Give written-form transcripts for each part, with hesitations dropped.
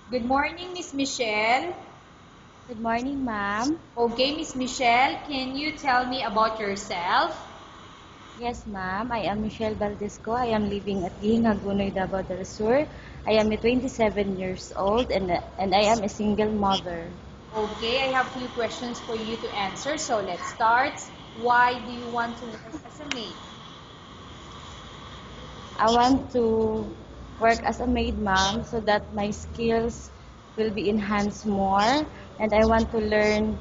Good morning, Miss Michelle. Good morning, ma'am. Okay, Miss Michelle, can you tell me about yourself? Yes, ma'am. I am Michelle Valdesco. I am living at Gihingagunoy, Davao del Sur. I am 27 years old and I am a single mother. Okay, I have few questions for you to answer. So let's start. Why do you want to work as a maid? I want to work as a maid, ma'am, so that my skills will be enhanced more and I want to learn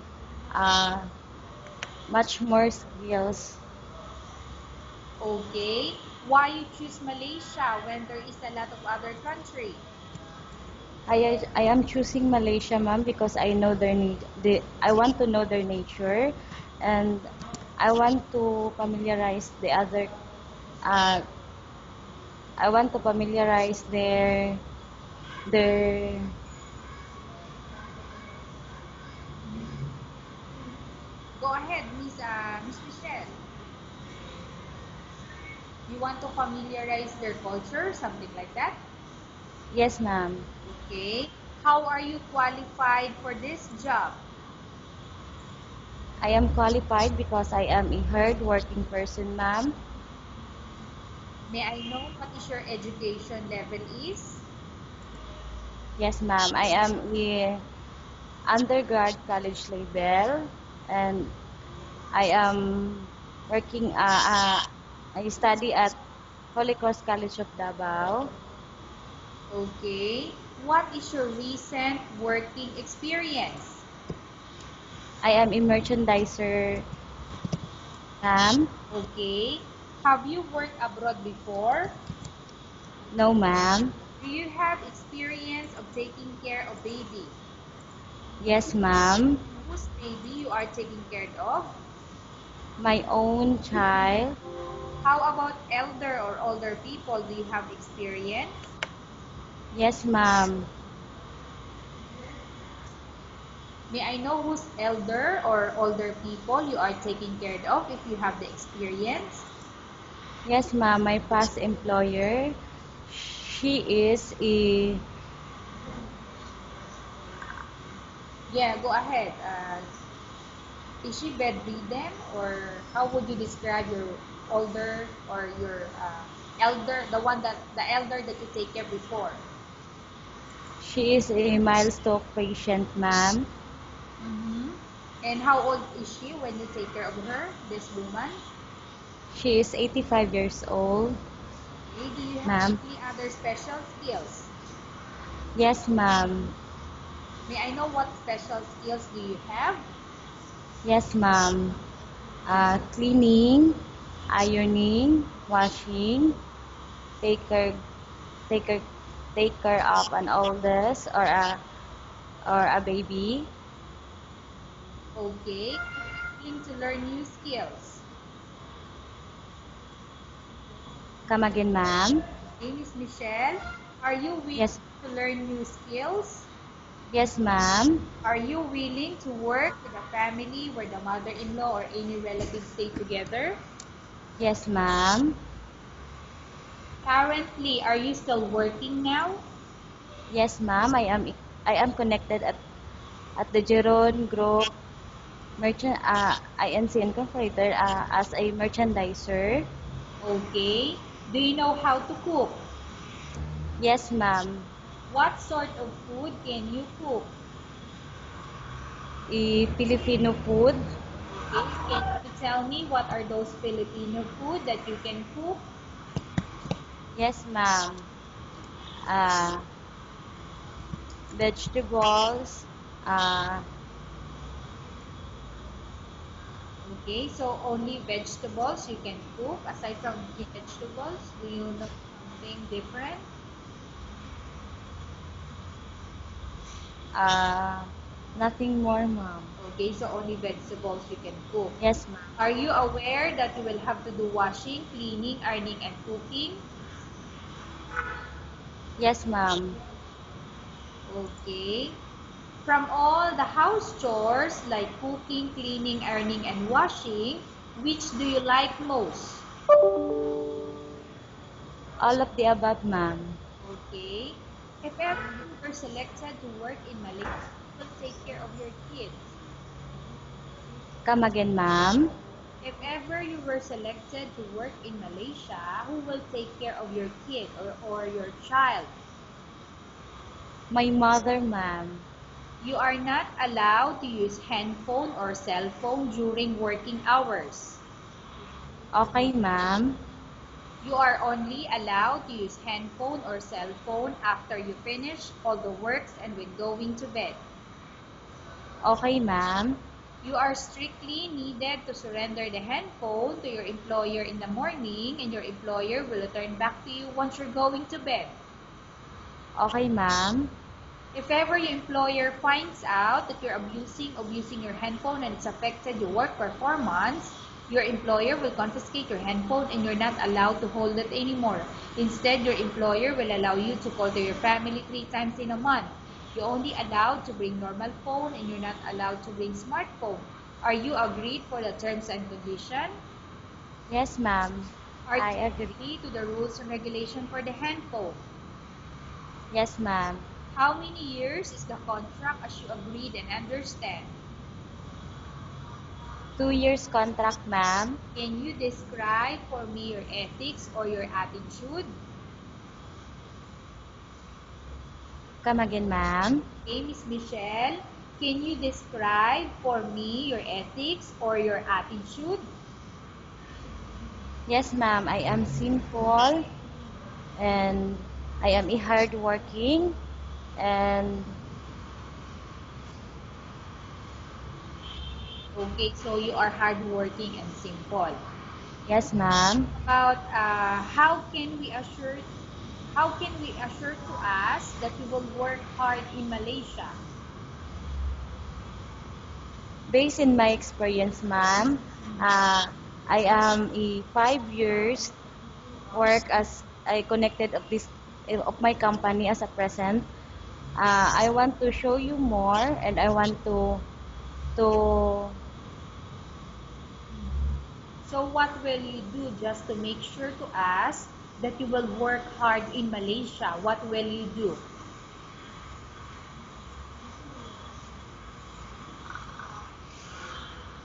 uh, much more skills. Okay. Why you choose Malaysia when there is a lot of other country? I am choosing Malaysia, ma'am, because I know their need. I want to know their nature, and I want to familiarize the other. Uh, I want to familiarize their. Go ahead, Miss Michelle. You want to familiarize their culture, something like that? Yes, ma'am. Okay. How are you qualified for this job? I am qualified because I am a hard-working person, ma'am. May I know what is your education level is? Yes, ma'am. I am a undergrad college level, and I am working. I study at Holy Cross College of Davao. Okay. What is your recent working experience? I am a merchandiser, ma'am. Okay. Have you worked abroad before? No, ma'am. Do you have experience of taking care of baby? Yes, ma'am. Whose baby you are taking care of? My own child. How about elder or older people? Do you have experience? Yes, ma'am. May I know whose elder or older people you are taking care of if you have the experience? Yes, ma'am. My past employer, she is a. Yeah, go ahead. Is she bedridden, or how would you describe your older or your elder, the elder that you take care before? She is a milestone patient, ma'am. Mm-hmm. And how old is she when you take care of her, this woman? She is 85 years old, Okay. Do you have ma'am. any other special skills? Yes, ma'am. May I know what special skills do you have? Yes, ma'am. Cleaning, ironing, washing, take care, take care, take care of an oldest or a baby. Okay. Willing to learn new skills. Come again, ma'am. Okay, Miss Michelle, are you willing Yes, to learn new skills? yes, ma'am. Are you willing to work with a family where the mother-in-law or any relatives stay together? Yes, ma'am. Currently, are you still working now? Yes, ma'am. I am connected at the Jeron Group Merchant INC Incorporated as a merchandiser. Okay. Do you know how to cook? Yes, ma'am. What sort of food can you cook? Filipino food. Okay. Can you tell me what are those Filipino food that you can cook? Yes, ma'am. Uh, Vegetables. Uh, Okay, so only vegetables you can cook. Aside from vegetables, do you know something different? uh, Nothing more, ma'am. Okay, so only vegetables you can cook. Yes, ma'am. Are you aware that you will have to do washing, cleaning, ironing, and cooking? Yes, ma'am. Okay. From all the house chores like cooking, cleaning, ironing, and washing, which do you like most? All of the above, ma'am. Okay. If ever you were selected to work in Malaysia, who will take care of your kids? Come again, ma'am. If ever you were selected to work in Malaysia, who will take care of your kid or your child? My mother, ma'am. You are not allowed to use handphone or cell phone during working hours. Okay, ma'am. You are only allowed to use handphone or cell phone after you finish all the works and when going to bed. Okay, ma'am. You are strictly needed to surrender the handphone to your employer in the morning and your employer will return back to you once you're going to bed. Okay, ma'am. If ever your employer finds out that you're abusing your handphone and it's affected your work performance, your employer will confiscate your handphone and you're not allowed to hold it anymore. Instead, your employer will allow you to call to your family 3 times in a month. You're only allowed to bring normal phone and you're not allowed to bring smartphone. Are you agreed for the terms and condition? Yes, ma'am. Are you I agree. agreed to the rules and regulation for the handphone? Yes, ma'am. How many years is the contract as you agreed and understand? 2 years contract, ma'am. Can you describe for me your ethics or your attitude? Come again, ma'am. Okay, Miss Michelle, can you describe for me your ethics or your attitude? Yes, ma'am. I am simple and I am a hardworking and Okay, so you are hardworking and simple. yes, ma'am. About how can we assure to us that you will work hard in Malaysia? Based in my experience, ma'am, uh, I am a 5 years work as I connected of my company as a present. I want to show you more, and I want to So what will you do just to make sure to us that you will work hard in Malaysia? What will you do?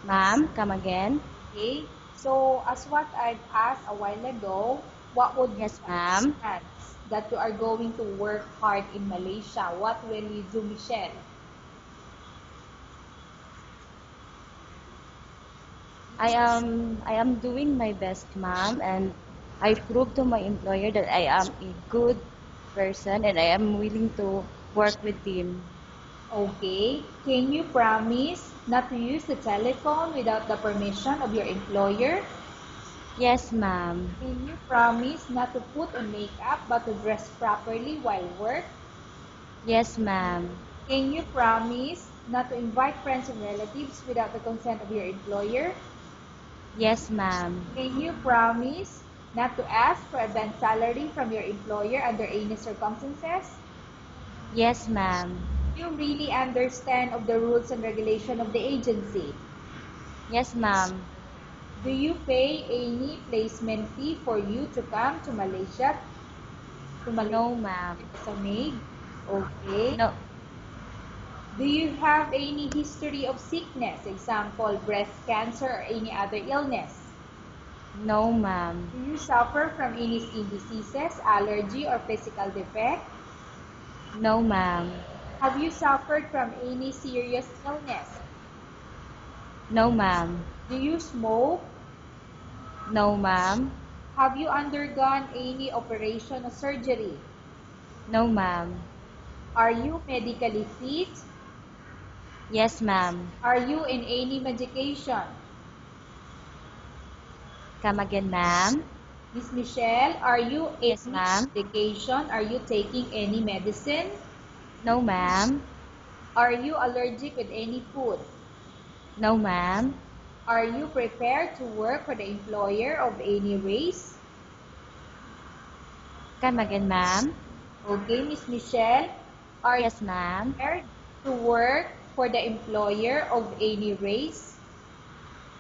ma'am, come again. Okay? So, as what I've asked a while ago, what would be Yes, the ma'am. chance that you are going to work hard in Malaysia? What will you do, Michelle? I am doing my best, ma'am, and I prove to my employer that I am a good person and I am willing to work with him. Okay. Can you promise not to use the telephone without the permission of your employer? Yes, ma'am. Can you promise not to put on makeup but to dress properly while work? Yes, ma'am. Can you promise not to invite friends and relatives without the consent of your employer? Yes, ma'am. Can you promise not to ask for advance salary from your employer under any circumstances? Yes, ma'am. Do you really understand of the rules and regulation of the agency? Yes, ma'am. Do you pay any placement fee for you to come to No, Malaysia ma'am. as a maid? Okay. No, Do you have any history of sickness, example, breast cancer or any other illness? no, ma'am. Do you suffer from any skin diseases, allergy, or physical defect? No, ma'am. Have you suffered from any serious illness? No, ma'am. Do you smoke? No, ma'am. Have you undergone any operation or surgery? No, ma'am. Are you medically fit? Yes, ma'am. Are you in any medication? Come again, ma'am. Miss Michelle, are you Yes, any ma'am. medication? Are you taking any medicine? No, ma'am. Are you allergic with any food? No, ma'am. Are you prepared to work for the employer of any race? Come again, ma'am. Okay, Miss Michelle, are you Yes, ma'am. prepared to work for the employer of any race?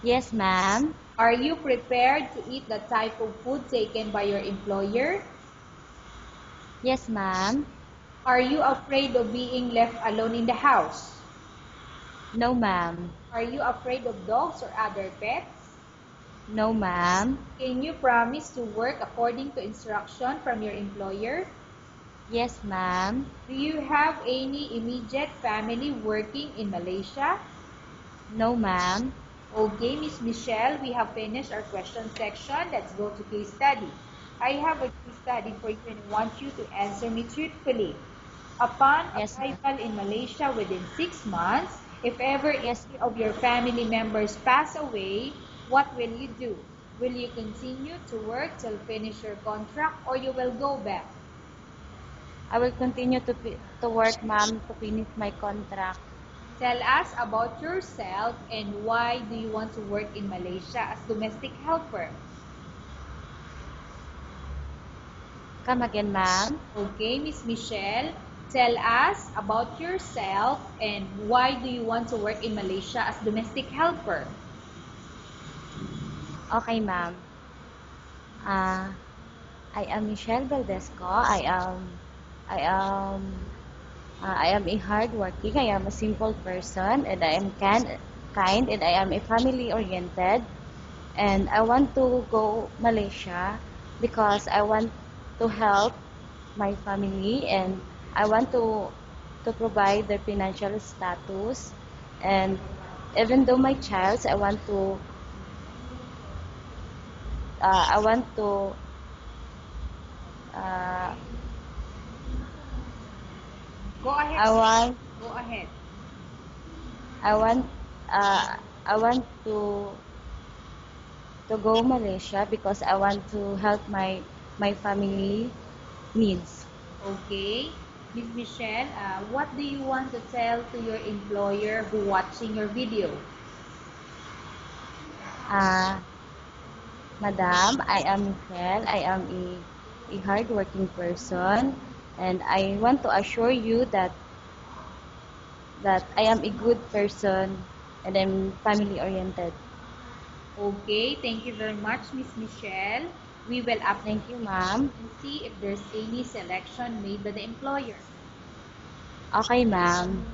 Yes, ma'am. Are you prepared to eat the type of food taken by your employer? Yes, ma'am. Are you afraid of being left alone in the house? No, ma'am. Are you afraid of dogs or other pets? No, ma'am. Can you promise to work according to instruction from your employer? Yes, ma'am. Do you have any immediate family working in Malaysia? No, ma'am. Okay, Miss Michelle, we have finished our question section. Let's go to case study. I have a case study for you and I want you to answer me truthfully. Upon Yes, ma'am. arrival in Malaysia within 6 months, if ever Yes, any of your family members pass away, what will you do? Will you continue to work till finish your contract or you will go back? I will continue to work, ma'am, to finish my contract. Tell us about yourself and why do you want to work in Malaysia as domestic helper? Come again, ma'am. Okay, Miss Michelle, tell us about yourself and why do you want to work in Malaysia as domestic helper? Okay, ma'am. Uh, I am Michelle Valdesco. I am a hardworking. I am a simple person, and I am kind, and I am a family oriented. And I want to go Malaysia because I want to help my family, and I want to provide their financial status. And even though my child, I want to uh, Go ahead. I want Go ahead. I want I want to go Malaysia because I want to help my family needs. Okay. Miss Michelle, what do you want to tell to your employer who watching your video? Uh, Madam, I am Michelle. I am a hardworking person, and I want to assure you that I am a good person and I'm family oriented. Okay, thank you very much, Miss Michelle. We will update Thank you, you ma'am. and see if there's any selection made by the employer. Okay, ma'am.